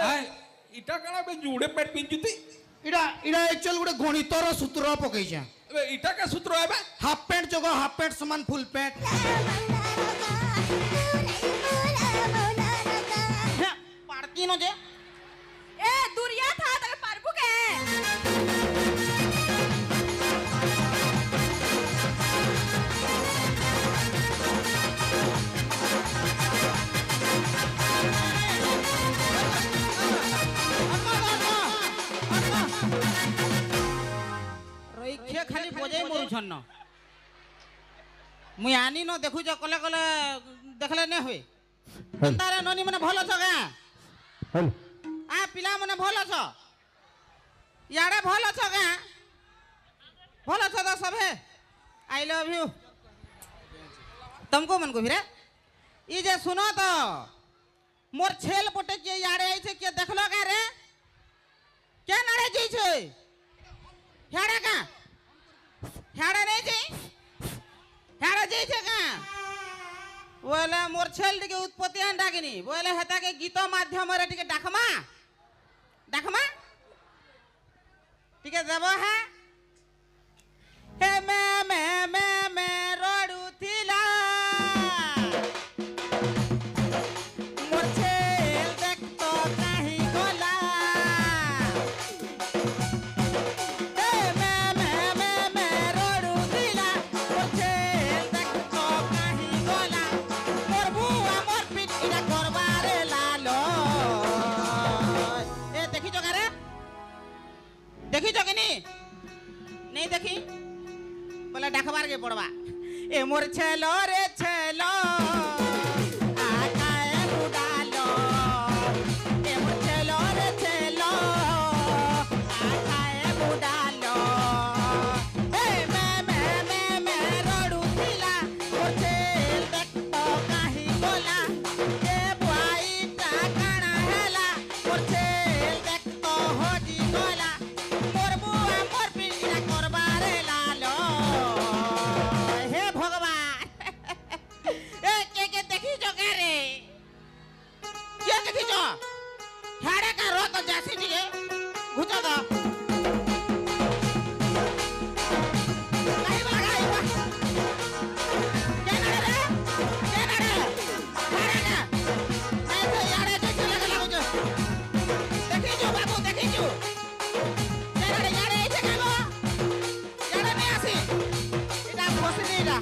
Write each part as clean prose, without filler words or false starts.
इटा कणा बे जुड़े पेट पिंचुती इडा इडा एक्चुअल गुटे गणितर सूत्र पकईछा इटा का सूत्र है बे हाफ पैंट जगह हाफ पैंट समान फुल पैंट पाड़ती नो जे ए दुरिया था तके पारबु के रईखे खाली बजाई मरु छन्न मुई आनी न देखु छ कले कले देखले ने होय अंतारे ननी मने भलो छ गा आ पिला मने भलो छ याडे भलो छ गा भलो छ त सबे आई लव यू तुमको मन को फिरे ई जे सुनो तो मोर छेल पटे के याडे आई छे के देखलो का रे के नाडे जई छे याडे का याडे नहीं जई याडे जई छे का बोले मोर छेल टिके उत्पत्ति आन डाकिनी बोले हेता के गीत माध्यम रे टिके डाकमा डाकमा टिके देबो है हे मे रोडू थिला मोर छेल देख तो नाही गोला हे मे रोडू थिला मोर छेल देख तो नाही गोला मोर बुआ मोर पिट इना करबारे लालो ए देखि जो करे देखि जो कि नहीं देखी बोले डाकबार के पड़वा ए मोर छेलो रे छेलो आकाए बुडालो ए मोर छेलो रे छेलो आकाए बुडालो ए मे रोडू थिला मोर छेल देख तो काही बोला ए बुआई टा काना हेला मोर छेल देख तो होजी गोला मोर बुआ मोर पिंडा करबारे लालो हे भगवान ए के देखी जो के रे के देखी जो हाड़े का रो तो जासी दिए घुचो दो के नड़े रे हाड़े का मैं तो याड़े जो चले गला मुझे देखी जो बाबू देखी जो याड़े ऐसे कागो याड़े नहीं आसी इटा बसली इटा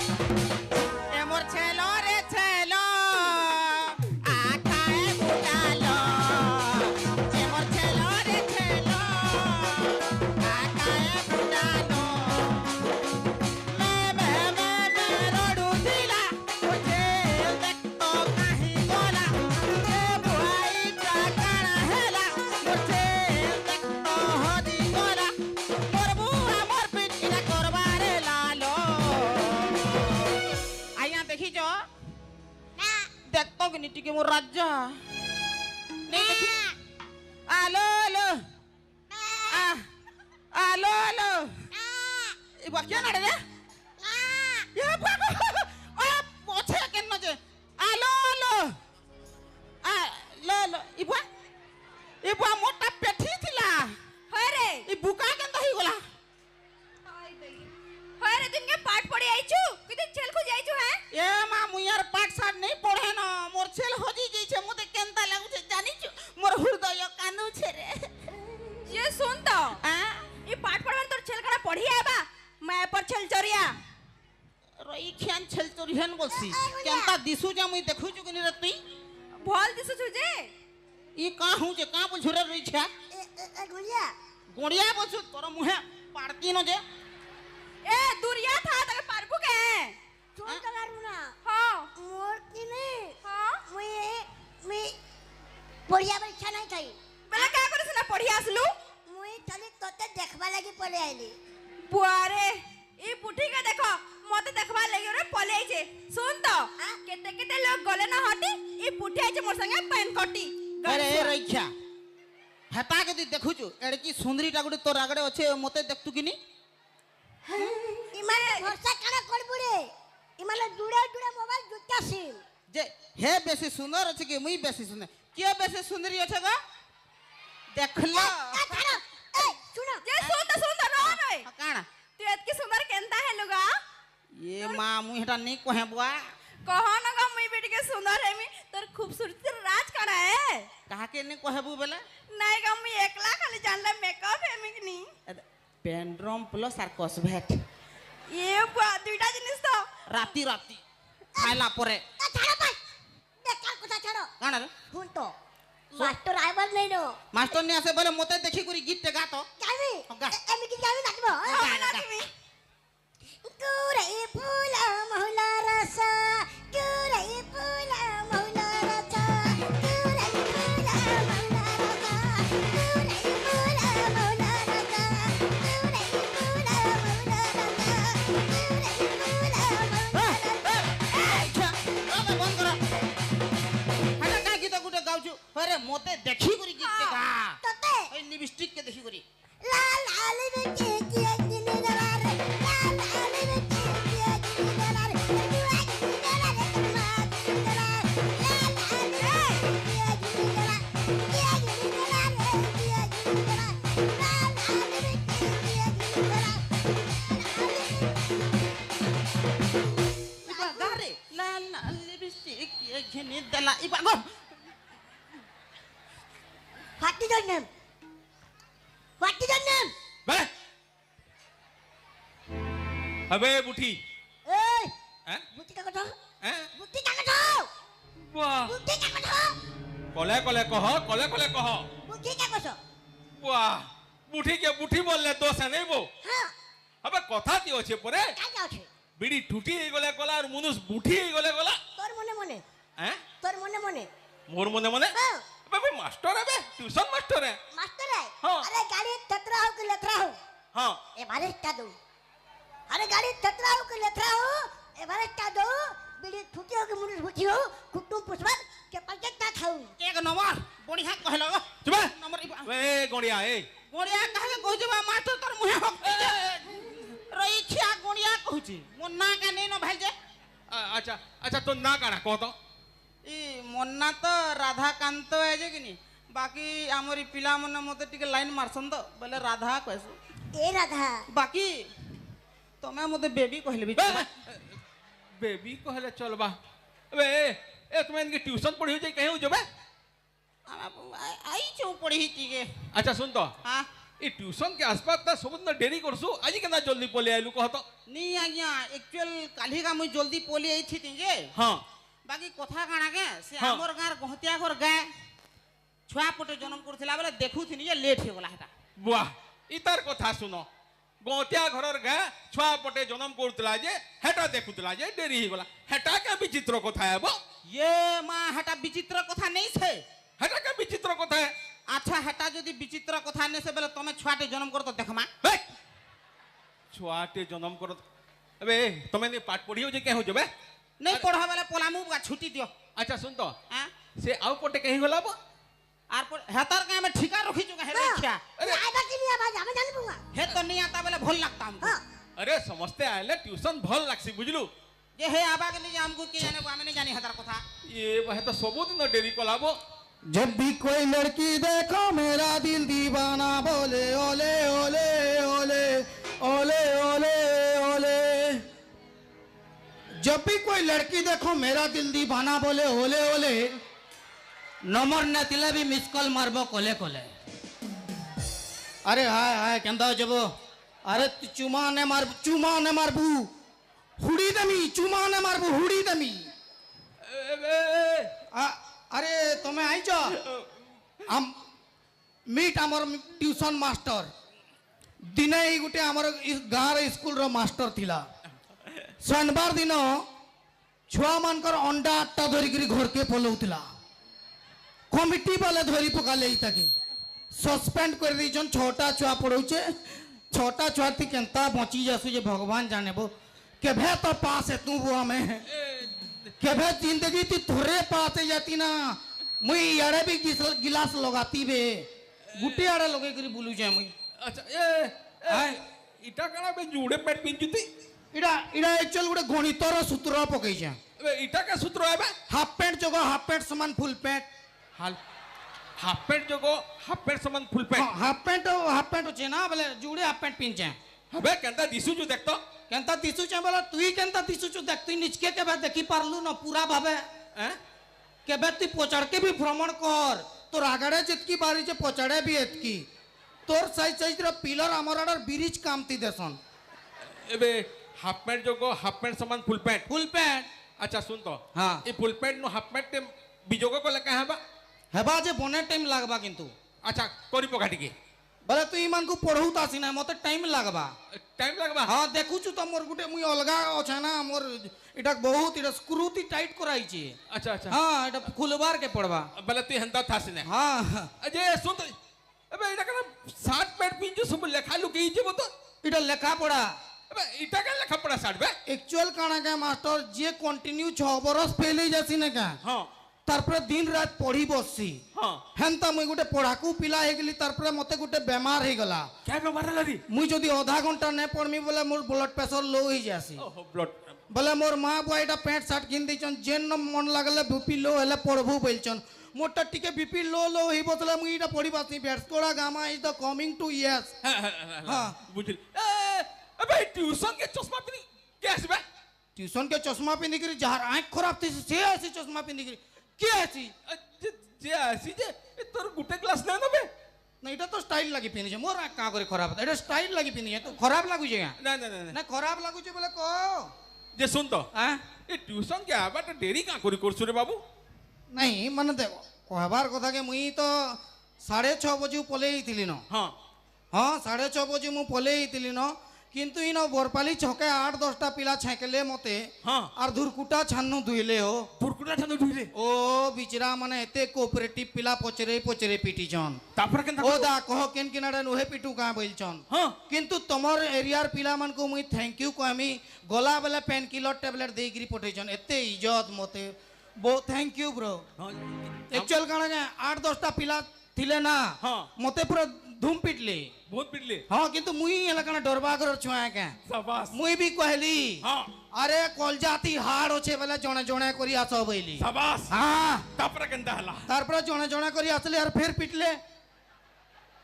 ए मोर छेलो रे छेलो आखाए बुडालो ए मोर छेलो रे छेलो आखाए बुडालो मे रोडू थिला मुझे देख तो काही गोला ए बुआई टा काना हेला मुझे देख तो होदी गोला मोर बुआ मोर पिट इना करबारे लालो आइया देखी जो देख तो कि नीति के मोर राजा नहीं देखी आलो लो आलो लो ये क्या नड़े रे ये बाबा ओए पोछे के न जे आलो लो लो इबा मोटा पेठी थिला हरे ई बुका के दही गोला हरे दिन के पाठ पढ़ी आइछु किते छेल को जाइछु है ए मा मुयार पाठ साठ नहीं पढ़े न मोर छेल होजी जई छे मुते केनता लागु छे जानी छु मोर हृदय कांदु छे रे ये सुन तो ये पाठ पढ़वन तोर छेल कड़ा पढ़ी आबा मैं पर छेल चोरिया रई ख्यान छेल चोरिहन बोलसी केनता दिसु जा मुई देखु छु किनी रे तुई भल दिसु छुजे ई का हूं जे का बुझुरे रई छा गुड़िया गोड़िया बोलछु तोर मुहे पाड़ती न जे ए दुरिया था तके पारबु के चोर कलारू ना हां मोर किने हां मुई पढ़िया पर इच्छा नहीं थई बेला का करस ना पढ़ी आसलु मुई चली तोते देखबा लागि पले आइली बुआरे ई बुढ़ी के देखो मते देखबा लागि रे पले आइछे सुन तो केते केते लोग गले ना हटी ई बुढ़ी आइछे मोर संगे पेन कटी अरे रईखा हेता के देखु छु एड़की सुंदरी टा गुडी तोर आगडे अछि मते देखतु किनी इमाने वर्षा काना करबुरे इमाले जुड़े जुड़े मोबाइल जुटा सिम जे हे बेसी सुंदर अछि कि मुई बेसी सुंदर के बेसी सुंदरी अछि ग देखलो ଛାଡ଼ ଏ ଶୁଣ ଯେ ସୁନ୍ଦର ରହ ରେ କାଣା ତୁ ଏତକି ସୁନ୍ଦର କେନ୍ତା ହେଲୁ ଗା ଏ ମା ମୁଇଁ ହେଟା ନି କहे बुआ କହ न गा ମୁଇଁ ବି ଟିକେ ସୁନ୍ଦର ହେମି ତୋର खूबसूरती राज करा है କାହାକେ ନି कहबू बेले नहीं गा मुई एकला खाली जानले मेकअप हेमि कि नी पेंड्रम प्लस आर कस्मेट ये बुआ दुईटा जिनिस तो राती राती खाइला परे ଏ ଛାଡ଼ ଭାଇ ବେକାର କଥା ଛାଡ଼ କାଣା रे ଶୁଣ ତ ମାଷ୍ଟର ଆଇବାର ନାଇଁ ନ मास्टर ने आसे बोले मते देखि करी गीत गा तो ଜାଣି ଗା। ଏମିତି ଜାଣି ନାଚିବ ଗା, ଗା। କୁରେ ଫୁଲ ମହୁଲା ରସ କୁରେ ଫୁଲ ମହୁଲା ରସ କୁରେ ଫୁଲ ମହୁଲା ରସ କୁରେ ଫୁଲ ମହୁଲା ରସ କୁରେ ଫୁଲ ମହୁଲା ରସ କୁରେ ଫୁଲ ମହୁଲା ରସ हेटा का गीत गुटे गाउछु अरे मते देखि करी गीत गा ତତେ ए लिपस्टिक के देखि करी लाल आली बिके किया जिने दलारे लाल आली बिके किया जिने दलारे दुआ जिने दलारे कमा जिने दलारे लाल आली किया जिने दलारे किया जिने दलारे किया जिने दलारे लाल आली बिके किया जिने दलारे इबा गा रे लाल लाल लिपस्टिक के घनी दला इबा गो What is your name? What is your name? बे अबे बुठी Hey, हैं buti ka kata? हैं Buti ka kata? वाह Buti ka kata? कले कले कह Buti ka kata? वाह बुठी के बुठी बोलले तो से नहीं बो Ha, अबे कथा ती होछे परे ka আছে? बिड़ी ठुटी हे गले गला और मुनुस बुठी हे गले गला তোর মনে মনে हैं তোর মনে মনে मोर मने मने হ্যাঁ अबे भाई मास्टर है बे ट्यूशन मास्टर है মাস্টার হ্যাঁ। আরে গাড়ি তেতরা হোক লেতরা হোক हां এভারেস্টটা দো আরে গাড়ি তেতরা হোক লেতরা হোক এভারেস্টটা দো বিড়ি ছুটি হোক মুনিস ছুটি হোক কুটুম পুষবার কে পাকেটটা খাও एक नंबर बढ़िया कहलो गो चुप नंबर इबा ए गोड़िया ए गोड़िया काहे कहू बा मास्टर तोर मुहे हक रही छिया गोड़िया कहूची मोर ना का नै न भाई जे अच्छा अच्छा तो ना काना कह तो ई मोन्ना तो राधाकांत है जे किनी बाकी आमरी पिला मने मते टिके लाइन मारसन तो बोले राधा कहसु এ রাধা बाकी तमे मते बेबी कहले भी बेबी कहले चल बा अबे ए तुम्हें इनकी ट्यूशन पढ़ी हो जाए कहीं हो जो बे आई छौ पढ़ी टिके अच्छा सुन तो हां ई ट्यूशन के आसपास ता सब दिन देरी करसु आज केना जल्दी पले आइलु कह तो नी आज्ञा एक्चुअल काली का मुई जल्दी पोली आई थी जे हां बाकी कथा काना के से हाँ। हमर गार गहतिया घर गाय छुआ पटे जन्म करथिला बेले देखुथिनी जे लेट हे गला हेटा वाह इतार कथा सुनो गोतिया घरर गा छुआ पटे जन्म करतला जे हेटा देखुतला जे देरी ही गला हेटा के विचित्र कथा है बो ये मां हेटा विचित्र कथा नहीं छे हेटा के विचित्र कथा है अच्छा हेटा जदी विचित्र कथा ने से बेले तमे छुआटे जन्म कर तो देखमा बे छुआटे जन्म करत अबे तुम्हें ने पाठ पढ़ी हो जे कहीं हो जो बे नहीं पढ़ा बेले पोलामु बा छुट्टी दियो अच्छा सुन तो हां से आउ पटे कहीं गला बो आर पर हेतर का में ठिका रखी जो है देखिया আরে আইবা কি নিয়া ভাই আমি জানি বুয়া हे तो नहीं आता बेले भूल लगता हमको হ্যাঁ अरे समझते आले ट्यूशन भल लागसी बुझलु ये हे आबा के लिए हमको के जाने को हमें नहीं जानी हेतर कथा ये वह तो सब दिन देरी कलाबो जब भी कोई लड़की देखो मेरा दिल दीवाना बोले ओले ओले ओले ओले ओले ओले जब भी कोई लड़की देखो मेरा दिल दीवाना बोले ओले ओले नंबर न तिले भी मिस कॉल मारबो कोले कोले अरे हाय हाय केंदा जबो अरे तू चुमा ने मारबू हुडी दमी चुमा ने मारबू हुडी दमी अरे तुम्हें आईच हम मीट आमर ट्यूशन मास्टर दिने ही गुटे आमर गाँव स्कूल रो मास्टर थिला शनिवार दिन छुआ मानकर अंडा आठटा धरिकी घर के पलौला कमिटी वाले धरी पकाले ताके सस्पेंड कर दीछन 6टा छुआ पढ़ौचे 6टा छुआ थी केंता बची जासु जे भगवान जाने बो केभे तो पास है तू बुआ में केभे जिंदगी थी थोड़े पाते जाती ना मुई यारे भी गिलास लगाती बे गुटे आड़े लगे करी बुलू जाए मुई अच्छा ए इटा कणा बे जुड़े पेट पिंजुती इडा इडा एक्चुअल गुटे गणितर सूत्र पकई जा अबे इटा का सूत्र है बे हाफ पैंट जगह हाफ पैंट समान फुल पैंट हाल হাফ প্যান্ট যোগো হাফ প্যান্ট সমান ফুল প্যান্ট হাফ প্যান্ট আছে না বলে জুড়ে হাফ প্যান্ট পিনছে হবে কেনতা দিশুছু দেখতো কেনতা দিশুছে বলে তুই কেনতা দিশুছু দেখ তুই নিজকে কেবে দেখি পারলু না পুরা ভাবে হ্যাঁ কেবে তুই পচাড়কে भी भ्रमण कर তোর আগাড়ে যেতকি বাড়িছে পচাড়ে भी এতকি তোর সাইজ র পিলার আমার আড়ার ব্রিজ কামতি দেসন এবে হাফ প্যান্ট যোগো হাফ প্যান্ট সমান ফুল প্যান্ট ফুল প্যান্ট আচ্ছা শুন তো হ্যাঁ। এই ফুল প্যান্ট নু হাফ প্যান্ট বিযোগ কলে কাঁ হবা হেবা যে বনে টাইম লাগবা কিন্তু আচ্ছা করি পকা টিকে বলে তুই ইমানকু পড়াউ তাসি না মতে টাইম লাগবা টাইম লাগবা হ্যাঁ দেখুছু তো মোর গুটে মুই অলগা আছে না মোর এটা বহুত এটা স্ক্রুতি টাইট করাইছে আচ্ছা আচ্ছা হ্যাঁ এটা খুলবার কে পড়বা বলে তুই হেনতা থাসি না হ্যাঁ যে শুন তো এবে এটা কেন শার্ট প্যান্ট পিনছো সব লেখা লুকিয়েছে বতো এটা লেখা পড়া এবে এটা কেন লেখা পড়া শার্ট বে एक्चुअल काना का मास्टर जे कंटिन्यू 6 बरस फेल हो जासी ना का হ্যাঁ तारपरे दिन रात पढ़ी बससी হ্যাঁ हेनता मुई गुटे पढ़ाकू पिला हे गेली तारपरे मते गुटे बेमार हे गला কে বেমার লাগি मुई जदी आधा घंटा ने पढ़मी बोले मोर ब्लड प्रेशर लो हो जासी ওহো ব্লাড बोले मोर मां बुआ एटा पैंट शर्ट किन दिचन जेन न मन लागले बीपी लो हेले पढ़बू बोलचन मोटा टिके बीपी लो ही बतले मुई एटा पढ़ी बासी बेस्कोड़ा गामा is the coming to yes হ্যাঁ বুঝলি এবে টিউশন কে চশমা পিনি কে আসবে ट्यूशन के चश्मा पिंदी करी जहार आंख खराब थी से ऐसी चश्मा पिंदी करी के ऐसी যে আসি যে তোর গুটে ক্লাস না নেবে না এটা তো স্টাইল লাগি পিনি মোর আঁখ কাঁ করে খরাব এটা স্টাইল লাগি পিনি তো খরাব লাগুছে না না না না খরাব লাগুছে বলে কো যে শুন তো হ্যাঁ এই টিউশন কে আবার দেরি কা করি করছু রে বাবু নাই মানে দেখ কহবার কথা কে মুই তো 6:30 বজে পলেইଥିଲି ন হ্যাঁ হ্যাঁ 6:30 বজে মু পলেইଥିଲି ন কিন্তু ইনো বরপালি ছকে 8-10টা পিলা ছাইকেলে মতে হ্যাঁ আর ধুরকুটা ছান্নু ধুইলে হো পুরকুটা ঠানো ঢুইলে ও বিচরা মানে এতে কোঅপারেটিভ পিলা পচরে পিটিছন তারপরে কেন ও দা কহ কেন কিনারে নুহে পিটু কা বলছন হ্যাঁ কিন্তু তোমার এরিয়ার পিলামানকু মুই থ্যাংক ইউ কমি গলা বেলে পেন কিলর ট্যাবলেট ଦେଇକିରି পঠাইছন এতে ইজ্জত মতে বো থ্যাংক ইউ ব্রো एक्चुअल কাଣା যে 8-10টা পিলা থিলে না হ্যাঁ। মতে পুরো ধুম পিটলে বহুত পিটলে হ্যাঁ কিন্তু মুই এলা কাଣା ডরবা ঘর ছুয়া কে সাবাস মুই भी कहली হ্যাঁ আরে কলজাতি হাড় আছে বেলে জনে জনে করি আস বইলি সাবাস হ্যাঁ তারপরে কেন হলা তারপরে জনে জনে করি আসলে আর ফের পিটলে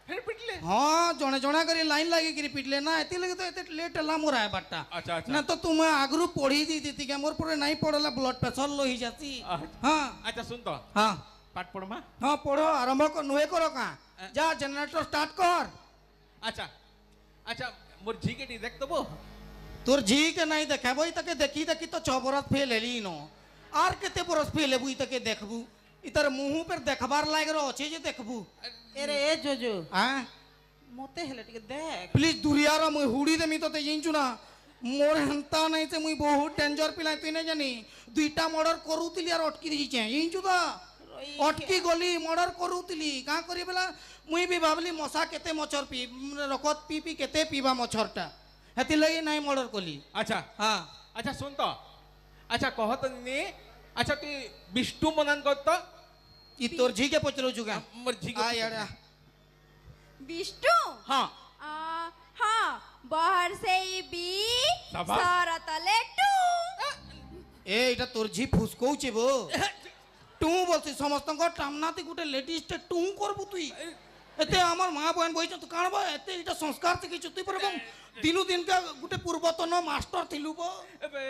ফের পিটলে हाँ जने जने करी लाइन लगी करी पिटले ना एती लगे तो एते लेट ला मोर आए बट्टा अच्छा अच्छा ना तो तुम आगरू पढ़ी दी थी क्या मोर पूरे नहीं पढ़ला ब्लड प्रेशर लो ही जाती हाँ আচ্ছা শুন তো हाँ পাঠ পড়মা हाँ पढ़ो आरंभ कर नुहे करो का जा जनरेटर स्टार्ट कर আচ্ছা আচ্ছা মোর ঝিকেটি দেখ দেবো तोर झी के नहीं देखे वही तके देखी देखी तो 6 बरस फेल हेली नो आर केते बरस फेल हेबू तके देखबू इतर मुंह पर देखबार लाग रो अछि जे देखबू এরে এ জোজো हाँ মতে হেলে টিকে দেখ प्लीज दुरिया रो मुई हुड़ी देमी तो ते जिंचु ना मोर हंता नहीं से मुई बहुत डेंजर पिला तू नहीं जानी दुईटा मर्डर करूतिली और अटकी दिछे जिंचु दा अटकी गली मर्डर करूतिली का करी बेला मुई भी भाबली मशा केते मच्छर पी रखत पी पी केते पीबा मच्छरटा हेति लगी नहीं मर्डर कली আচ্ছা हां আচ্ছা শুন তো আচ্ছা কহ তো নি আচ্ছা তুই বিষ্ণু মনান করত ई तोर झी के पचरो जुगा মোর ঝিকে आ यार বিষ্টু হ্যাঁ হ্যাঁ বহর সেই বি সাবাস। সরতলে টু ए इटा तोर झी फुसकौचे बो टू बोलती समस्त टामनाती गुटे लेडीज टू करबू तुई एते আমার মা বহন বইছ তু কাণবা এতে এটা সংস্কার থেকে চুতি পরব দিনু দিন কা গুটে পূর্বতন মাস্টার থিলু বো এবে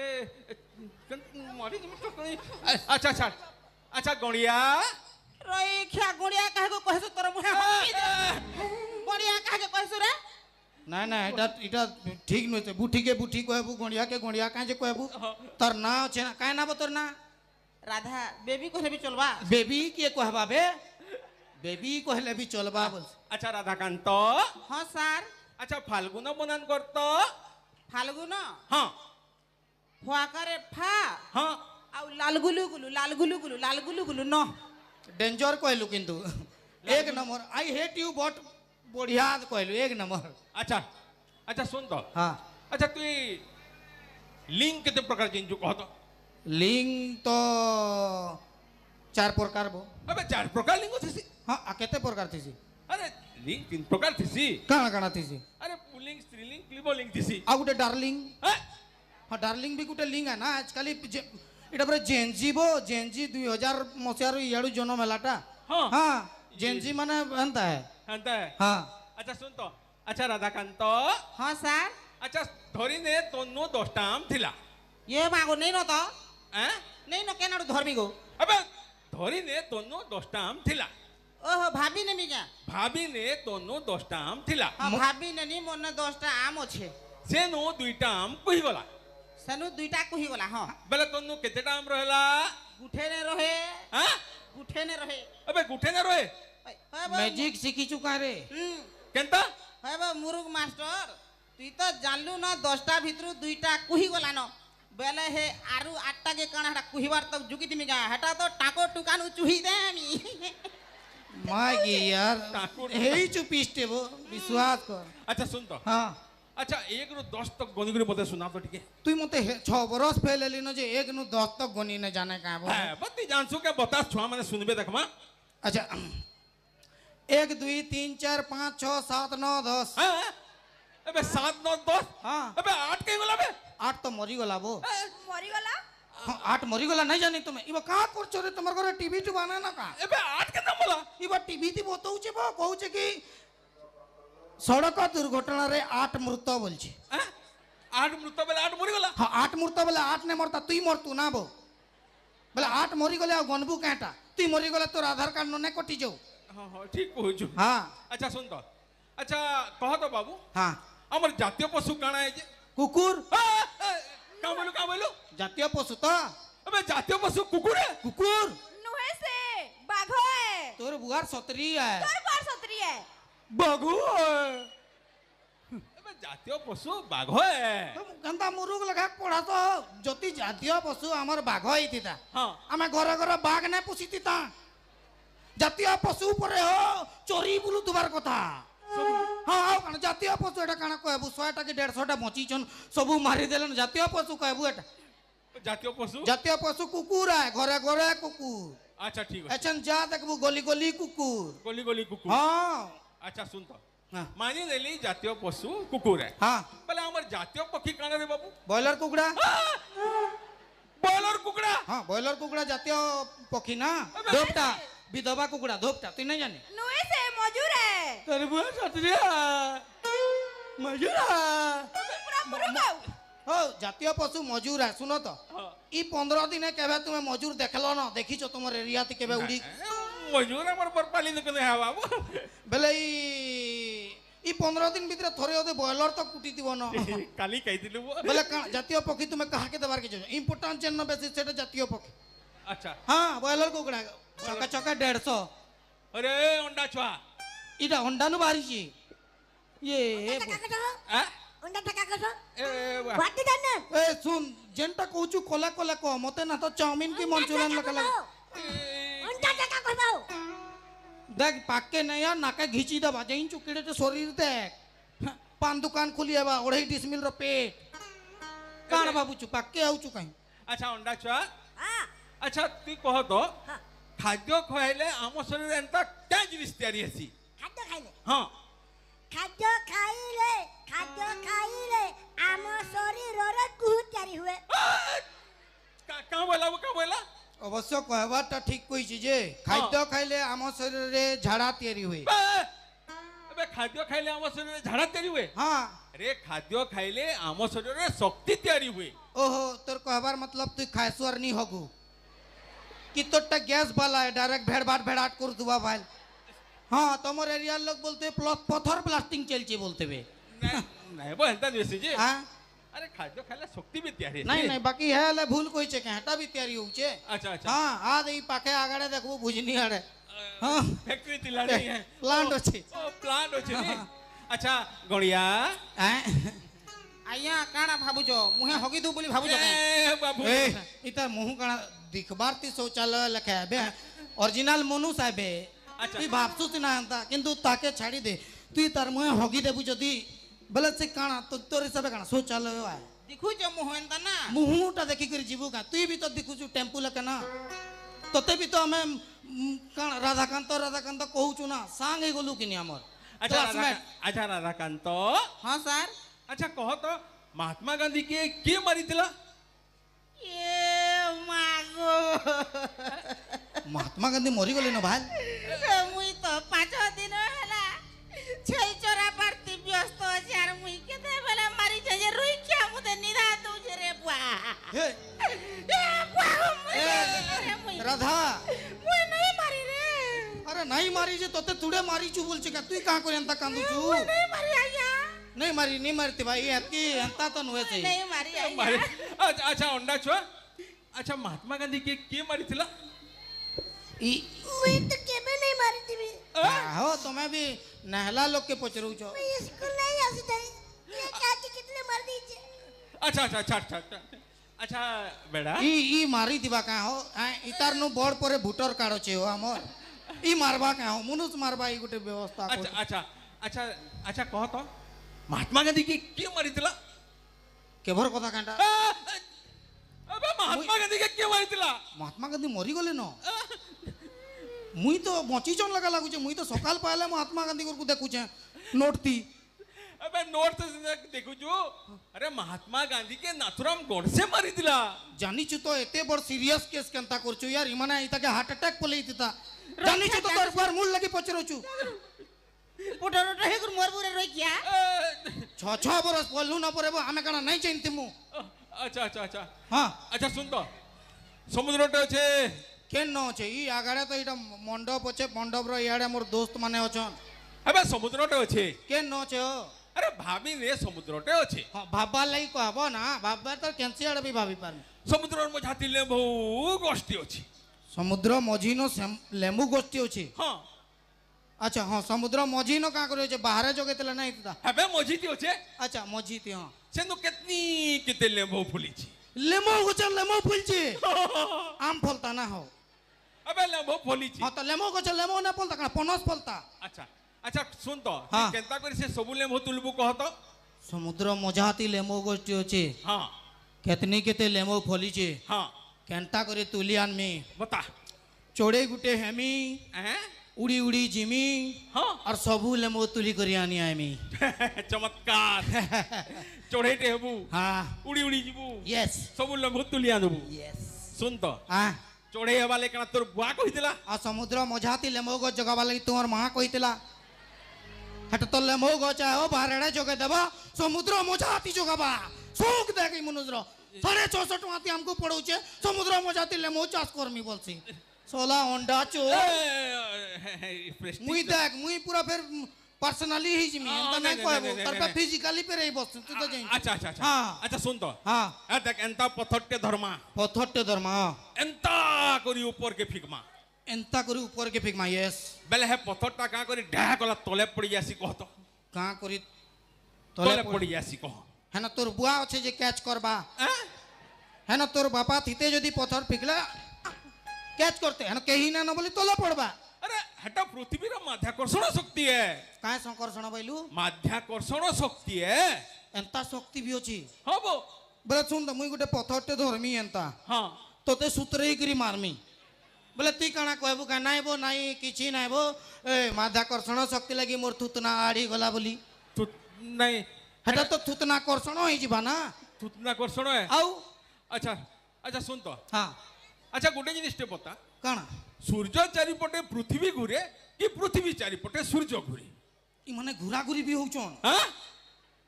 মরি তুমি তো আচ্ছা আচ্ছা আচ্ছা গড়িয়া রই খিয়া গুড়িয়া কাহাকে কইছো তোর মুহে গুড়িয়া কাহাকে কইছো রে না না এটা এটা ঠিক নইতে বুঠিকে বুঠি কহবু গণিয়া কে গণিয়া কাজে কহবু তোর না আছে না কায় না তোর না রাধা বেবি কইলে বি চলবা বেবি কে কহবা বে বেবি কহলে বি চলবা বল আচ্ছা রাধাকান্ত হ্যাঁ স্যার আচ্ছা ফাল্গুন মনান করত ফাল্গুন হ্যাঁ ফুয়াকারে ফা হ্যাঁ আউ লালগুলু গুলু ন डेंजर कहलु किंतु एक number I hate you but बढ़िया कहलु एक नंबर আচ্ছা আচ্ছা শুন তো हाँ আচ্ছা তুই লিঙ্ক কেতে প্রকার জিনিস কহ তো लिंग तो 4 प्रकार बो এবে চার প্রকার লিঙ্গ থিসি हाँ आ केते प्रकार थीसी আরে লিঙ্ক তিন প্রকার থিসি काना काना थीसी আরে পুলিঙ্গ স্ত্রীলিঙ্গ ক্লিবলিঙ্গ থিসি आ गुटे डार्लिंग হ্যাঁ हाँ डार्लिंग भी गुटे लिंग है ना आजकल এটা পরে জেনজি বো জেনজি 2000 মସିହାରୁ ଇଆଡୁ ଜନ୍ମ ହେଲାଟା ହଁ। ହଁ जेंजी माने एंता है ହେନ୍ତା ହେ। हाँ ଆଚ୍ଛା ଶୁଣ ତ ଆଚ୍ଛା ରାଧାକାନ୍ତ ହଁ ସାର୍ ଆଚ୍ଛା ଧରିନେ ତନୁ 10ଟା ଆମ୍ ଥିଲା ଇଏ ମାଗୋ ନେଇ ନ ତ ଆଁ ନେଇ ନ କେନାଡୁ ଧରବି ଗୋ ଏବେ ଧରିନେ ତନୁ 10ଟା ଆମ୍ ଥିଲା ଓହୋ ଭାବି ନେମି କା ଭାବିନେ ତନୁ 10ଟା ଆମ୍ ଥିଲା ହଁ ଭାବି ନେନି ମୋନେ 10ଟା ଆମ୍ ଅଛେ ସେନୁ 2ଟା ଆମ୍ କହିଗଲା ସେନୁ 2ଟା କୁହି ଗଲା ହଁ ବେଲେ ତନୁ କେତେଟା ଆମ୍ ରହିଲା ଗୁଠେ ନେ ରହେ ଆଁ ଗୁଠେ ନେ ରହେ ଏବେ ଗୁଠେ ନା ରହେ मैजिक सीखी चुका रे କେନ୍ତା ହେ ମୁରୁଗ ମାଷ୍ଟର ତୁଇ ତ ଜାଣିଲୁ ନା 10ଟା ଭିତରୁ 2ଟା କୁହି ଗଲା ନ ବେଲେ हे आरु 8टा के काना हटा कुहिबार तक जुकी तिमी गा हटा तो टाको टुकानु चुही देमी माय की यार ठाकुर। हेई चुपिस्टे वो विश्वास कर ଆଚ୍ଛା ଶୁଣ ତ हाँ ଆଚ୍ଛା 1 ରୁ 10 ତक ଗଣିକରି ମତେ ଶୁଣା ତ ଟିକେ तुई मते 6 बरस फेल ली न जे 1 नु 10 तक गनी न जाने का वो হ্যাঁ বতি জানছু কে বতা ছুয়া মানে শুনবে দেখমা अच्छा 1 2 3 4 5 6 7 9 10 হ্যাঁ এবে 7 9 10 हाँ এবে 8 কে গলা বে 8 तो मरी गला वो ମରିଗଲା हाँ 8 मरी गला नहीं जानी तुम्हें इबा कहाँ करछो रे तुम्हार घरे टीवी टू बना ना का এবে 8 কে না বলা इबा टीवी ती बताउछे बा कहूछे कि सड़क दुर्घटना रे 8 मृत बोलछे 8 মৃত বেলে 8 মরি গলা हाँ 8 मृत बोले 8 ने मरता तुई मरतु ना बो बोले 8 मरी गले आ गनबू काटा तुई मरी गले तोर आधार कार्ड न कटि जाऊ হ্যাঁ হ্যাঁ ঠিক কইছু हाँ আচ্ছা শুন তো আচ্ছা কহ তো বাবু हाँ আমার জাতীয় পশু কানা है যে कुकुर কা বলু जातीय पशु तो এবে জাতীয় পশু কুকুরে कुकुर नुहे से बाघ है तोर बुआर सतरी है तोर बार सतरी है বাঘু এবে জাতীয় পশু বাঘ तो गंदा मुरुग लगा पड़ा तो जति जातीय पशु हमर बाघ हिता হ্যাঁ आमे घर घर बाघ ने पुसिता जातीय पशु परे हो चोरी बुलु दुबार कथा हाँ हाँ कण जातीय पशु एटा काना कहबु 100टा कि 150टा बची छन सबु मारी देलन जातीय पशु कहबु एटा জাতীয় পশু जातीय पशु कुकुर है घरे घरे कुकुर আচ্ছা ঠিক আছে एचन जा देखबु गली गली कुकुर গলি গলি কুকুর हाँ আচ্ছা শুন তো हाँ মানি নেলি জাতীয় পশু কুকুর हाँ বলে আমার জাতীয় পক্ষী কানা রে বাবু बॉयलर कुकड़ा বয়লার কুকুরা हाँ बॉयलर कुकड़ा जातीय पक्षी ना धोपटा विधवा कुकड़ा धोपटा तू नहीं जाने नुहे से मजूर है तेरे बुआ सतरिया मजूरा पूरा मुर्गाऊ हो जातीय पशु मजूर है सुनो तो हाँ। ई 15 दिन केबे तुम्हें मजूर देखलो ना देखी छो तुमर एरिया ती केबे उड़ी মজুর আমার বরপালি নকনে হ্যাঁ বাবু बेले ई 15 दिन भीतर थोड़े ओदे बॉयलर तो कुटी दिबो ना কালি খাইছিলু बेले जातीय पक्षी तुम्हें कहा के देबार के जो इंपोर्टेंट चेन बेसी सेटा जातीय पक्षी আচ্ছা हाँ बॉयलर कुकड़ा चका चका 150 আরে অন্ডা ছুয়া इटा अंडा नु बारी छी ये হ্যাঁ उंडा टका कसो এ বাহ। व्हाट इज दैट ए सुन जेंटा कहूचु कोला कोला को मते ना तो चाउमीन की मंचूरियन लगा लगा उंडा टका कसो देख पाके नहीं यार नाके घिची दबा जइन चुकीड़े ते शरीर देख पान दुकान खुली है बा 2.5 डिसमिल रो पेट कान बाबू चु पाके आउ चु कहीं আচ্ছা অন্ডা ছুয়া हां আচ্ছা তুই কহ তো हाँ খাদ্য খাইলে আমার শরীরে এন্তা কে জিনিস তৈরি হসি खाद्य खाइले হ্যাঁ खाद्य खाइले आम शरीर रे कुहु तयारी हुए কা বলা কা বলা अवश्य कहबाटा ठीक कहि छी जे खाद्य खाइले आम शरीर रे झाड़ा तयारी हुए এবে খাদ্য খাইলে আমার শরীরে ঝাড়া তৈরি हुए हां আরে খাদ্য খাইলে আমার শরীরে শক্তি তৈরি हुए ओहो तोर कहबार मतलब तू खायसवर नहीं होगु कि तोरटा गैस वाला है डायरेक्ट भेड़बाट भेड़ाट कर दुआ भाई हाँ तुम्हारे एरिया लोग बोलते पत्थर ब्लास्टिंग चलছে बोलते वे নাই বো হেনতা নিছি যে हाँ আরে খাদ্য খাইলে শক্তি বি তৈরি नहीं नहीं बाकी है ले भूल कोई छे हेटा भी तैयारी होचे আচ্ছা আচ্ছা हाँ आ दे पाखे आगड़े देखबो बुझनी आड़े हाँ ফ্যাক্টরি তিলানি है प्लांट আছে ও প্লান্ট আছে নি আচ্ছা গড়িয়া हैं ଆଜ୍ଞା କାଣା ଭାବୁଛ ମୁହେ ହଗି ଦଉ ବୋଲି ଭାବୁଛ କାଁ? এ বাবু ए इता मुंह कणा दिखबार ती शौचालय लखे बे ओरिजिनल मनुष्य है बे अच्छा। तू भाबसु ना अंता किंतु ताके छाड़ी दे तू तार मुहे हगी देबु जदी बोले से काना तो तोर हिसाब काना शौचालय है ଦେଖୁଛ ମୁହଁ ଏନ୍ତା ନା मुहटा देखी कर जीवु का तू भी तो देखुछु टेम्पू लके ना तते भी तो हमें काना राधाकांत कहूछु ना सांगे गलु किनी हमर আচ্ছা क्लासमेट আচ্ছা রাধাকান্ত ହଁ ସାର୍ আচ্ছা কহ তো মহাত্মা গান্ধী কে মারিଥିଲା ଏ ମାଗୋ महात्मा गांधी मरी गले ना भाई ମୁଇଁ ତ তো 5 দিন হেলা ছই চরা পারতি ব্যস্ত আছে আর মুই কেতে বেলা মারি যে রুই কে মুতে নিদা দউছে রে বুয়া हे এ বুয়া মুই राधा মুই নাই মারি রে अरे नहीं मारी जे तोते तुड़े मारी चू बोल का तू कहाँ करे अंता कांदू चू মুই নাই মারি আইয়া नहीं मारती भाई एतकी अंता तो नुए से নাই মারি मारे আইয়া अच्छा अंडा छुआ अच्छा महात्मा गांधी के मारी थिला ई मुई तो केबे नहीं मारी थी हो तुम्हें भी नहला लोग के पचरू छो मैं स्कूल नहीं आसी थी ये चाची कितने मार दीजिए अच्छा अच्छा अच्छा अच्छा अच्छा अच्छा बेड़ा ई मारी दिबा का हो इतार नु बोर्ड परे भूटर काढो छे हो हमर ई मारबा का हो मनुष मारबा ई गुटे व्यवस्था अच्छा अच्छा अच्छा अच्छा कह तो महात्मा गांधी के मारी थिला केभर कथा कांटा अबे महात्मा गांधी के मारी थिला महात्मा गांधी मरी गले न मुई तो बंचीचन लगा लागू छे मुई तो सकाल पाले महात्मा गांधी को देखू छे नोट थी अबे नोट तो देखू जो अरे महात्मा गांधी के नाथुराम गोडसे मारी थिला जानी छु तो एते बड़ सीरियस केस केनता करछु यार इमाने इता के हार्ट अटैक पले इता जानी छु तो तोर पर मूल लगी पचरो छु पोटरो हे गुर मोर बुरे रोई क्या 6 बरस पलू न परेबो हमें कना नहीं चिंती मु अच्छा अच्छा अच्छा हां अच्छा सुन तो समुद्रटे छे केन न छे ई आगाड़े तो इटा मंडप छे मंडप रो याडे मोर दोस्त माने अछन अबे समुद्रटे छे केन न छे हो अरे भाभी रे समुद्रटे छे हां भाबा लई कहबो ना भाबा तो केनसी आडे भी भाबी पार समुद्र मझाती ले बहु गोष्ठी अछि समुद्र मझीनो लेम्बू गोष्ठी अछि हां अच्छा हाँ समुद्र मझीनो का करे छे बाहर जगेतला नहीं था अबे मझीती छे अच्छा मझीती हां सेनु कितनी किते ले बहु फुली छी लेमो गोचा लेमो फूल छे आम फलता ना हो अबे ले बहु फुली छी हाँ तो लेमो गोचा लेमो ना फलता का पनस फलता अच्छा अच्छा सुन तो हाँ। केनता करी से सबु ले बहु तुलबु कह तो समुद्र मझाती लेमो गोष्ठी अछि हां केतनी केते लेमो फली छे हां केनता करे तुलियान में बता चोड़े गुटे हेमी हैं उड़ी उड़ी जिमी हां और सबू लेमो तुली करी आनी आमी चमत्कार चोड़ेटे हेबु हाँ उड़ी उड़ी जीबु यस सबु ले बहु तुलिया देबु यस सुन तो हाँ चोड़े हेबा ले कना तोर बुआ कहितला आ समुद्र मझाती लेमो गो जगह वाला तोर मां कहितला हट तो लेमो गो चाहे बाहरड़े जगह देबा समुद्र मझाती जगहबा सुख देखी मनुष्य 650 टका हमको पड़ौचे समुद्र मझाती लेमो चाष करमी बोलसी 16 अंडा चो मुई देख मुई पूरा फिर पर्सनली ही जिमी एंता नहीं कहबो तर पे फिजिकली पे रही बस तू तो जाइन अच्छा अच्छा अच्छा हाँ अच्छा सुन तो हाँ ए देख एंता पथरटे धर्मा पथरटे धर्म एंता करी ऊपर के फिकमा एंता करी ऊपर के फिकमा यस बेले हे पथरटा का करी ढा कला तले पड़ी जासी कह तो का करी तले पड़ी जासी कह है ना तोर बुआ अच्छे जे कैच करबा है ना तोर बापा थीते यदि पत्थर फिकला कैच करते है ना कहीं ना बोली तोला पड़बा अरे हटा पृथ्वी रा माध्याकर्षण शक्ति है काहे संकर्षण बैलू माध्याकर्षण शक्ति है एंता शक्ति भी अछि हाँ बो बोले सुन तो मुई गुटे पत्थरटे धरमी एंता हाँ तोते सूत्रे करी मारमी बोले ती काना कहबू का नाइ बो नाइ किछि नाइ बो ए माध्याकर्षण शक्ति लगी मोर थुतना आड़ी गला बोली तू नहीं हेटा तो थुतना कर्षण होई जिबा ना थुतनाकर्षण है आउ अच्छा अच्छा सुन तो हाँ अच्छा गोटे जिनिसटे बता काना सूर्य चारिपटे पृथ्वी घुरे कि पृथ्वी चारिपटे सूर्य घुरे ई माने घुरा घुरी भी होउछन हाँ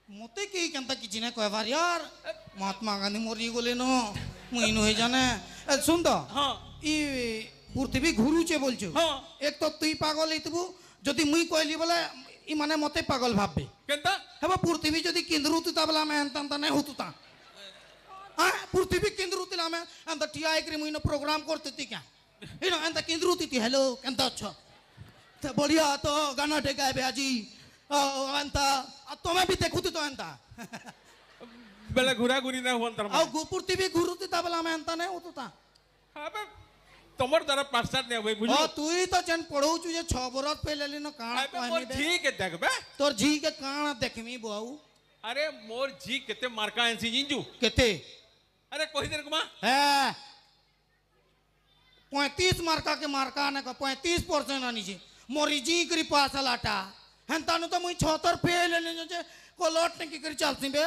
मते के केनता किछि नै कहबार यार महात्मा गांधी मरी गले न मुई न होई जाने सुन तो हाँ ई पृथ्वी घुरुचे बोलछु हाँ एक तो तुई पागल हेतबु जदि मुई कहली बोले ई माने मते पागल भाबबे केनता हेबा पृथ्वी जदि केंद्रुतुता बोला मैं अंत नै होतुता हां पृथ्वी केंद्रुतिला मैं अंत टिया एकरी मुई न प्रोग्राम करते क्या इनो अंत केंद्रुति हेलो केनता अच्छा तो बढ़िया तो गाना टेकाबे आजी अंत तमे भी देखुती तो अंत बेले घुरा घुरी ना हुआ अंतर आ पृथ्वी घुरुतिता बोला मैं अंत नै होतुता अबे तमर द्वारा पाठशाट ने होई बुझी ओ तुई तो जन पढ़ौचु जे 6 बरस पहले लेनो काना अबे मोर कहमी जी के देखबे तोर जी के काना देखमी बहु अरे मोर जी केते मार्का एनसी जिंजू केते अरे कोई देर कुमा है 35 मार्का के मार्का ने का 35% आनी छे मोरी जी करी पास लाटा हंता न तो मुई 76 फेल ले जे कोलट ने की करी चलसी बे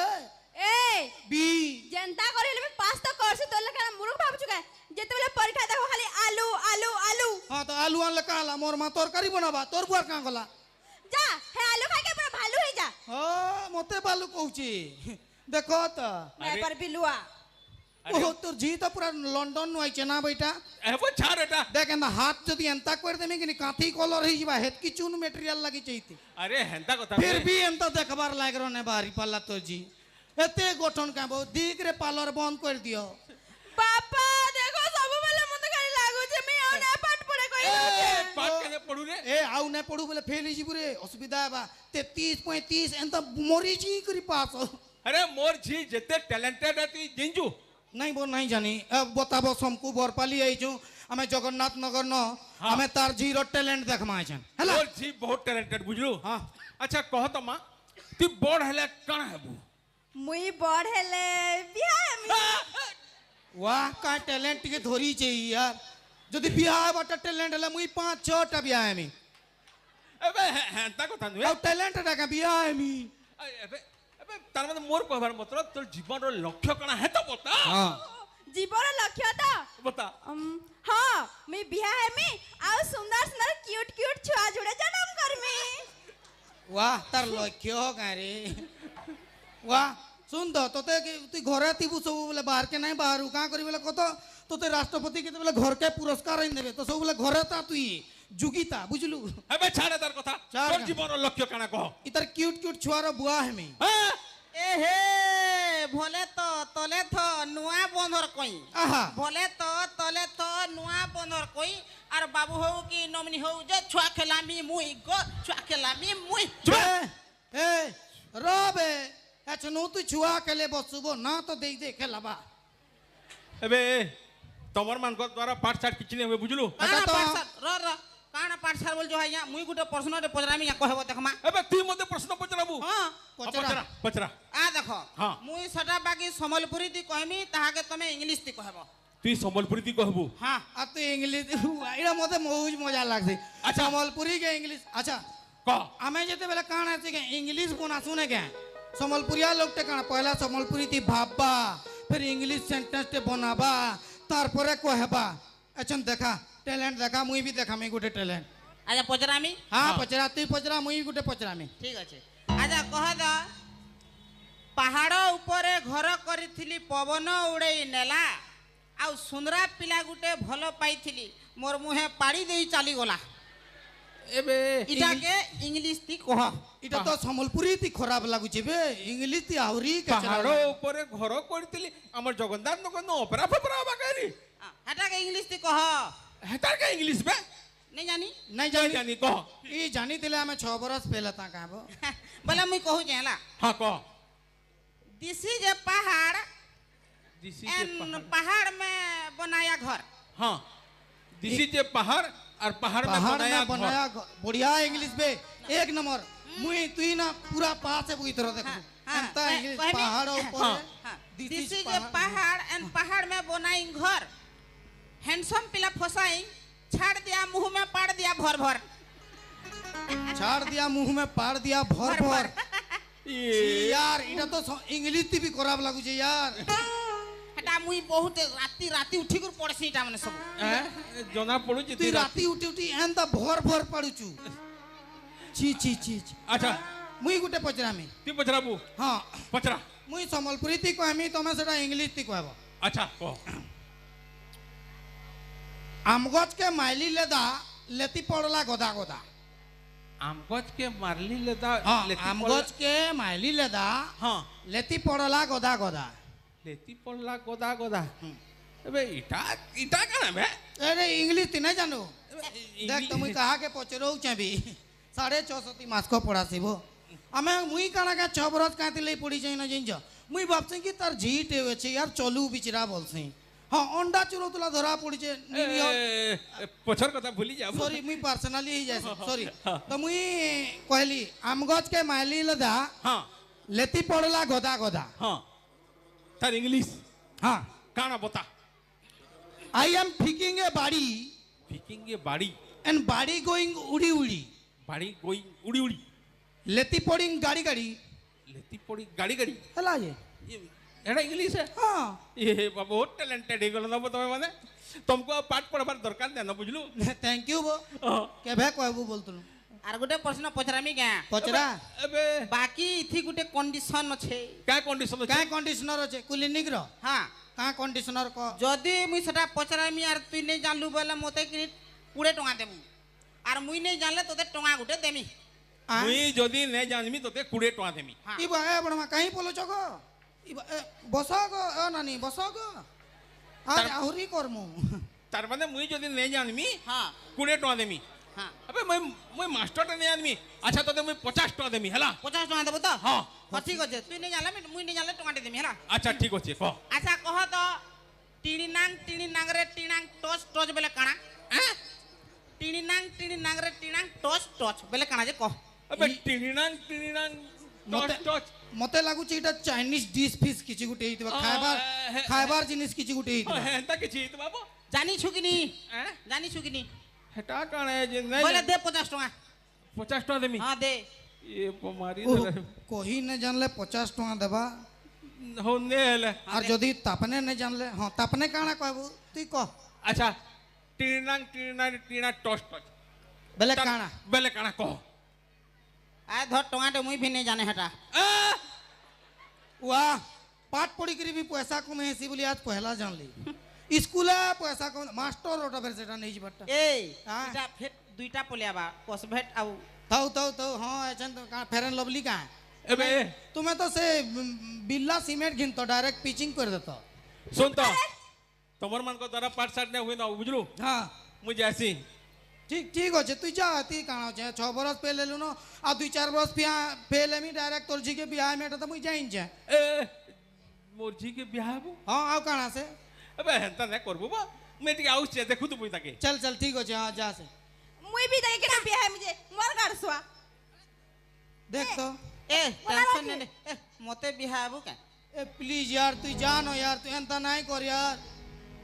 ए बी जनता करिले में पास तो करसी तो लेकिन मुरुख भाबछु का जेते बेले परीक्षा देखो खाली आलू आलू आलू हाँ तो आलू आनले काला मोर माँ तोरकारी बनाबा तोर बुआर काँ गला जा हे आलू खाइ के पूरा भालू हो जा हाँ मते बालू कहूची देखो तो मैं पर बिलुआ ओहो तोर जी तो पूरा लंडन नु आइचे ना बेटा एबो छाड़ एटा देख एंदा हाथ जदि एंता कर देमे कि काथी कलर ही जिबा हेतकी चून मटेरियल लगी चाहिए अरे हेंता कथा फिर भी एंता देखबार लाग रहने बारी पाला तो जी एते गठन का बहुत दिक रे पार्लर बंद कर दियो पापा देखो सब बेले मते खाली लागु जे मैं औना पाठ पढ़े कोई पाठ के पढू रे ए आउ ने पढू बोले फेल ही जिबु रे असुविधा बा 33 35 एंता मोरी जी करी पास अरे मोर झी जेते टैलेंटेड है तू जिंजू नहीं वो नहीं जानी अब बताबो समकु बरपाली आइजु हमें जगन्नाथ नगर न हमें तार जीरो टैलेंट देखमा छन हला मोर झी बहुत टैलेंटेड बुझलू हां अच्छा कह तो मां तू बड़ हेले कण हेबू मुई बड़ हेले बियाह में वाह का टैलेंट के धोरी चाहिए यार जदि बियाह बट टैलेंट हला मुई 5 6 टा बियाह में एबे हेंता कथा नु अब टैलेंट का बियाह में एबे एबे तार मतलब मोर कहबार मतलब तोर जीवन रो लक्ष्य कण है तो बता हां जीवन लक्ष्य तो बता हाँ मैं बियाह में आउ सुंदर सुंदर क्यूट क्यूट छुआ जुड़े जन्म करमी वाह तार लक्ष्य हो का रे वाह सुन तो तोते तू घरे थिबु सब बोले बाहर के नहीं बाहर का करी बोले कत तोते राष्ट्रपति के बोले घर के पुरस्कार ही देबे तो सब बोले घरे ता तुई जुगिता बुझलु एबे छाड़ तार कथा छाड़ तोर ना। जीवन रो लक्ष्य कण कह इतर क्यूट क्यूट छुआर बुआ है में हां ए हे भोले तो तले थो नुआ बंधर कोई आहा भोले तो तले थो नुआ बंधर कोई और बाबू हो कि नमनी हो जे छुआ खेलामी मुई गो छुआ खेलामी मुई ए रबे एचनु तू छुआ के ले बसुबो ना तो देख दे खेलाबा एबे तमर मान को द्वारा पाठ साठ किछ नहीं हुए बुझलू काना तो- पाठशाल र काना पाठशाल बोल जो है यहाँ मुई गुटे प्रश्न रे पजरामी या कहबो देखमा एबे तू मते प्रश्न पचराबू हां पचरा पचरा आ देखो हाँ। मुई सटा बाकी सम्बलपुरी दी कहमी ताहा के तमे इंग्लिश दी कहबो तू संबलपुरी ती कहबू हां आ तू इंग्लिश एड़ा मते मौज मजा लागसे अच्छा संबलपुरी के इंग्लिश अच्छा कह आमे जेते बेले काना से के इंग्लिश बोना सुने के संबलपुरिया लोग ते काना पहला संबलपुरी ती भाबा फिर इंग्लिश सेंटेंस ते बनाबा तार परे कहबा अच्छा देखा टैलेंट देखा मुई भी देखा मैं गुटे टैलेंट आजा पजरामी हां पचरा तू पचरा मुई गुटे पचरा में ठीक আছে আচ্ছা কহ দ পাহাড় উপরে ঘর করিছিলি পবন উড়াই নেলা আউ সুন্দরা পিলা গুটে ভাল পাইছিলি মোর মুহে পাড়ি দেই চালি গলা एबे ইটাকে ইংলিশ তি কহ इटा तो संबलपुरी ती खराब लागु बे इंग्लिश ती आवरी के पहाड़ो ऊपर घर करतिली हमर जगन्नाथ नगर न ओपेरा फपरा बागरी হেটাকে ইংলিশ তি কহ हेतार के इंग्लिश बे नहीं जानी नहीं जानी जानी जानी कह ई जानी दिले हमें 6 बरस पहले ता कहबो बोले मुई कहू जेला हां कह दिस इज ए पहाड़ दिस एंड पहाड़ में बनाया घर हां दिस इज ए पहाड़ और पहाड़ में पहाड़ बनाया में बनाया बढ़िया इंग्लिश बे एक नंबर मुई तुई ना पूरा पास है बुई तरह देख हाँ, हाँ, अंता मैं- इंग्लिश कहनी- पहाड़ ऊपर हाँ, है। This this is is a पहाड़ एंड पहाड़ में बनाई घर हैंडसम पिला फसाई छाड़ दिया मुंह में पाड़ दिया भर भर छाड़ दिया मुंह में पाड़ दिया भर भर ये यार इटा तो इंग्लिश ती भी खराब लागु छे यार हेटा मुई बहुत राती राती उठी कर पड़सी इटा माने सब जना पड़ू तू जी राती उठी उठी एंता भर भर पड़ुचू छी छी छी छी। अच्छा मुई गुटे पचरा में तू पचराबू हां पचरा मुई संबलपुरी ती कहमी तमे सेटा इंग्लिश ती कहबो अच्छा कह आमगछ के माइली लेदा लेती पड़ला गोदा गोदा आमगछ के मारली लेदा हाँ लेती आमगछ के माइली लेदा हां लेती पड़ला गोदा गोदा लेती पड़ला गोदा गोदा एबे इटा इटा का बे अरे इंग्लिश ती नहीं जानो देख तो मुई कहा के पचरो चाबी 650 मास को पड़ा सिबो हमें मुई काना का 6 बरस काती ले पड़ी जाई ना जिंज मुई बापसे की तार झीट हे छे यार चलू बिचरा बोलसे हां अंडा चुरोतला धरा पड़ी छे पछर कथा भूली जा सॉरी मुई पर्सनली ही जाय सॉरी तो मुई कहली आमगछ के माइली लेदा हां लेती पड़ला गोदा गोदा हां तार इंग्लिश हां काना बता आई एम फिकिंग ए बाड़ी फिकिंग ये बाड़ी एंड बाड़ी गोइंग उड़ी उड़ी बाड़ी गोइंग उड़ी उड़ी लेती पड़िंग गाड़ी गाड़ी लेती पड़ी गाड़ी गाड़ी हला ये एटा इंग्लिश है हाँ ये बहुत टैलेंटेड है गलो ना तुम्हें माने तुमको अब पाठ पढ़ार दरकार नहीं ना बुझलु थैंक यू बो केभे कहबू बोलतलु আর গোটে প্রশ্ন পচরামি কে पचरा अबे বাকি ইথি গোটে কন্ডিশন আছে क्या कंडीशन काय कंडीशनर আছে क्लिनिक रो হ্যাঁ का कंडीशनर को যদি মুই সেটা পচরামি আর তুই নেই জানলু বলে মতে কি 20 টাকা দেবু আর মুই নেই জানলে তোদের টাকা গোটে দেমি मुई जदी नहीं जानमी तोते 20 टका देमी হ্যাঁ ई बा ए बड़मा कहीं बोलो चको बसो गो ओ नानी बसो गो आज आहुरी करमु तार माने मुई जदी नहीं जानमी হ্যাঁ 20 टका देमी হ্যাঁ अबे मुई मुई मास्टर टे नहीं जानमी अच्छा तोते मुई 50 टका देमी हला 50 টাকা দেবো তো हाँ হ্যাঁ ঠিক আছে তুই নেই জানলে মুই নেই জানলে টাকাটি দেমি হলা अच्छा ठीक अच्छे कह আচ্ছা কহ তো টিনি নাং রে টিনাং টচ টচ বেলে কানা হ্যাঁ টিনি নাং রে টিনাং টচ টচ বেলে কানা যে কহ अबे टिनिनांग टच टच मते लागुची इटा चाइनीज डिश फिश किछि गुटे हितबा खाइबार जिनिस किछि गुटे हितबा हेंता के छी तो बाबू জানিছু কিনি हैं জানিছু কিনি हेटा काने जे বলে नहीं দে 50 টাকা 50 टका देमी হ্যাঁ দে ये पमारी कोही न जानले 50 टका देबा हो ने हेले और जदी तापने न जानले हां तापने काना कहबू तू कह अच्छा टीना टच टच बेले काना बेले काना कह আয় ধর টাকাটা মুই ভি নেই জানে হেটা वाह पाठ पढ़ी करी भी पैसा कम हेसी बोली आज पहला जान ली स्कूल पैसा कम मास्टर ओटा फिर सेटा नहीं जीवटा এই হ্যাঁ। এটা ফেট দুইটা পলিয়াবা কসভেট আউ तो हां एचन तो का फेरन लवली का एबे तुम्हें तो से बिल्ला सीमेंट घिन तो डायरेक्ट पिचिंग कर देता सुन तो तमर मन को द्वारा पाठ साठ नहीं हुई ना बुझलू हाँ मुझे ऐसी ठीक ठीक अच्छे तू जा ती काना छे 6 बरस पे ले लू नो आ 2-4 बरस पिया फेल मी डायरेक्ट तोर जी के बियाह में तो मुई जाइन छे ए मोरजी के ब्याह बो हां आउ काना से अबे हेंता नहीं करबो बा मैं टिके आउस छे देखु तो बुई ताके चल चल ठीक अच्छे हां जा से मुई भी देखे के बिया है मुझे मोर गारसुआ देख तो এ টেনশন নে এ মতে বিহাবু কে ए प्लीज यार तू जानो यार तू एंता नहीं कर यार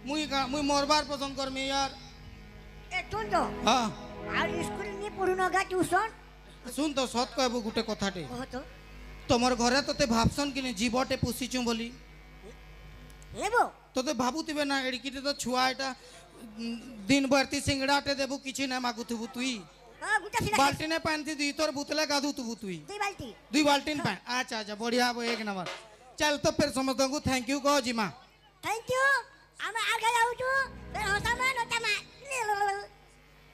मुई मोरबार पसंद कर मी यार ए तुम तो हां আর স্কুল নি পড়ুনো গা টিউশন सुन तो सत कहबो गुटे कथाटे কহ তো तमर घरे तोते भाबसन कि जीवटे पुसीचु बोली হেবো तोते भाबुतिबे ना एडिकिटे तो छुआ एटा दिन भरती सिंगड़ाटे देबू किछि ना मागुथबू तुई গুটা সিলা बाल्टी ने पानी दी तोर बुतले गादू तू तुई দুই বালতি 2 बाल्टीन पानी अच्छा अच्छा बढ़िया वो एक नंबर चल तो फिर समझ को थैंक यू कहो जीमा থ্যাংক ইউ আমি আগে যাউছু হসামা নতামা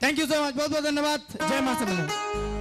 थैंक यू सो मच बहुत बहुत धन्यवाद जय मां समलेन